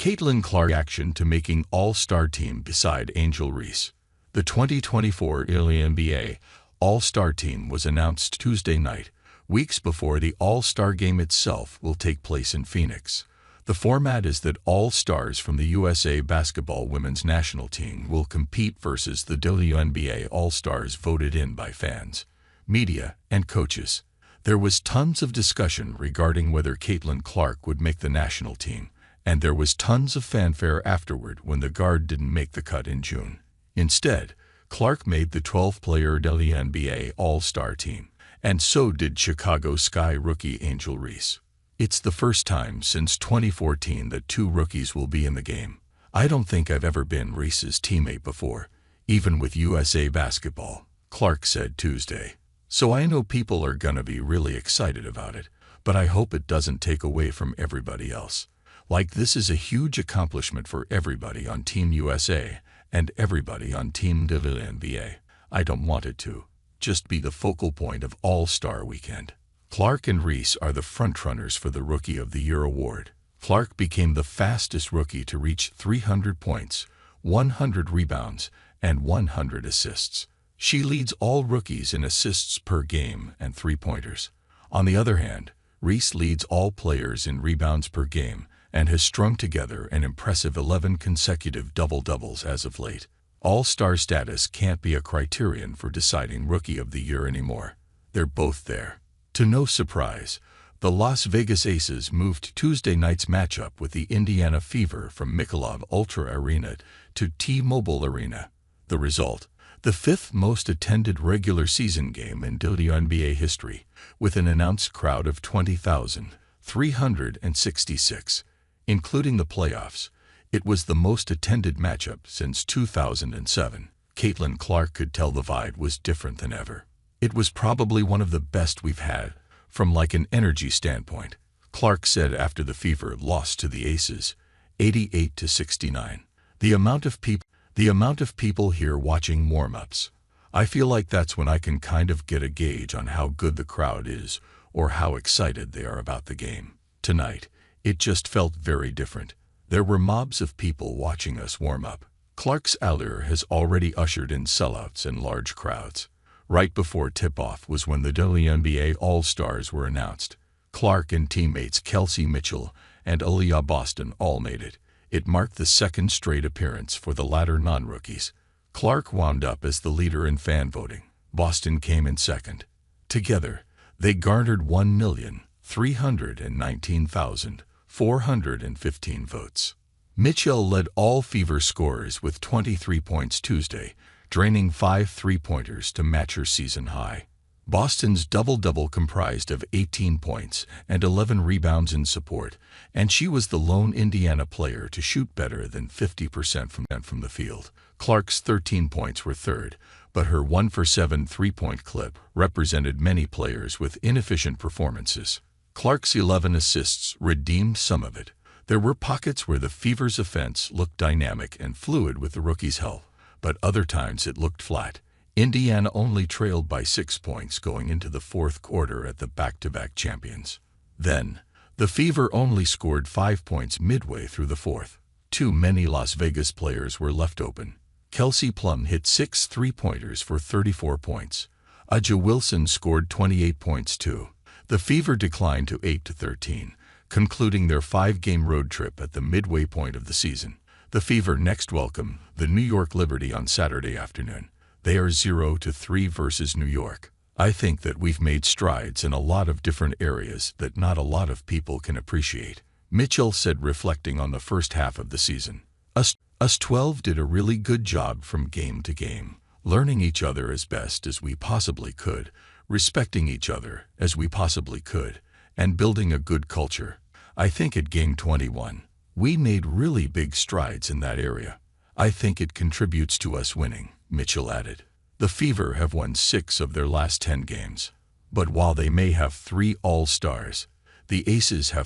Caitlin Clark reaction to making All-Star team beside Angel Reese. The 2024 NBA All-Star team was announced Tuesday night, weeks before the All-Star game itself will take place in Phoenix. The format is that all stars from the USA basketball women's national team will compete versus the WNBA All-Stars voted in by fans, media, and coaches. There was tons of discussion regarding whether Caitlin Clark would make the national team, and there was tons of fanfare afterward when the guard didn't make the cut in June. Instead, Clark made the 12-player WNBA All-Star team, and so did Chicago Sky rookie Angel Reese. It's the first time since 2014 that two rookies will be in the game. I don't think I've ever been Reese's teammate before, even with USA basketball, Clark said Tuesday. So I know people are gonna be really excited about it, but I hope it doesn't take away from everybody else. Like, this is a huge accomplishment for everybody on Team USA and everybody on Team WNBA. I don't want it to just be the focal point of All-Star Weekend. Clark and Reese are the frontrunners for the Rookie of the Year award. Clark became the fastest rookie to reach 300 points, 100 rebounds, and 100 assists. She leads all rookies in assists per game and three-pointers. On the other hand, Reese leads all players in rebounds per game and has strung together an impressive 11 consecutive double-doubles as of late. All-Star status can't be a criterion for deciding Rookie of the Year anymore. They're both there. To no surprise, the Las Vegas Aces moved Tuesday night's matchup with the Indiana Fever from Michelob Ultra Arena to T-Mobile Arena. The result? The fifth most attended regular season game in WNBA history, with an announced crowd of 20,366. Including the playoffs, it was the most attended matchup since 2007. Caitlin Clark could tell the vibe was different than ever. It was probably one of the best we've had, from like an energy standpoint, Clark said after the Fever lost to the Aces, 88-69. The amount of people here watching warm-ups. I feel like that's when I can kind of get a gauge on how good the crowd is or how excited they are about the game. Tonight, it just felt very different. There were mobs of people watching us warm up. Clark's allure has already ushered in sellouts and large crowds. Right before tip-off was when the WNBA All-Stars were announced. Clark and teammates Kelsey Mitchell and Aaliyah Boston all made it. It marked the second straight appearance for the latter non-rookies. Clark wound up as the leader in fan voting. Boston came in second. Together, they garnered 1,319,415 votes. Mitchell led all Fever scorers with 23 points Tuesday, draining 5 three-pointers to match her season high. Boston's double-double comprised of 18 points and 11 rebounds in support, and she was the lone Indiana player to shoot better than 50% from the field. Clark's 13 points were third, but her 1-for-7 three-point clip represented many players with inefficient performances. Clark's 11 assists redeemed some of it. There were pockets where the Fever's offense looked dynamic and fluid with the rookie's help, but other times it looked flat. Indiana only trailed by 6 points going into the fourth quarter at the back-to-back champions. Then, the Fever only scored 5 points midway through the fourth. Too many Las Vegas players were left open. Kelsey Plum hit 6 three-pointers for 34 points. A'ja Wilson scored 28 points too. The Fever declined to 8-13, concluding their 5-game road trip at the midway point of the season. The Fever next welcome the New York Liberty on Saturday afternoon. They are 0-3 versus New York. I think that we've made strides in a lot of different areas that not a lot of people can appreciate, Mitchell said, reflecting on the first half of the season. Us 12 did a really good job from game to game, learning each other as best as we possibly could, respecting each other as we possibly could, and building a good culture. I think at Game 21, we made really big strides in that area. I think it contributes to us winning, Mitchell added. The Fever have won 6 of their last 10 games. But while they may have 3 All-Stars, the Aces have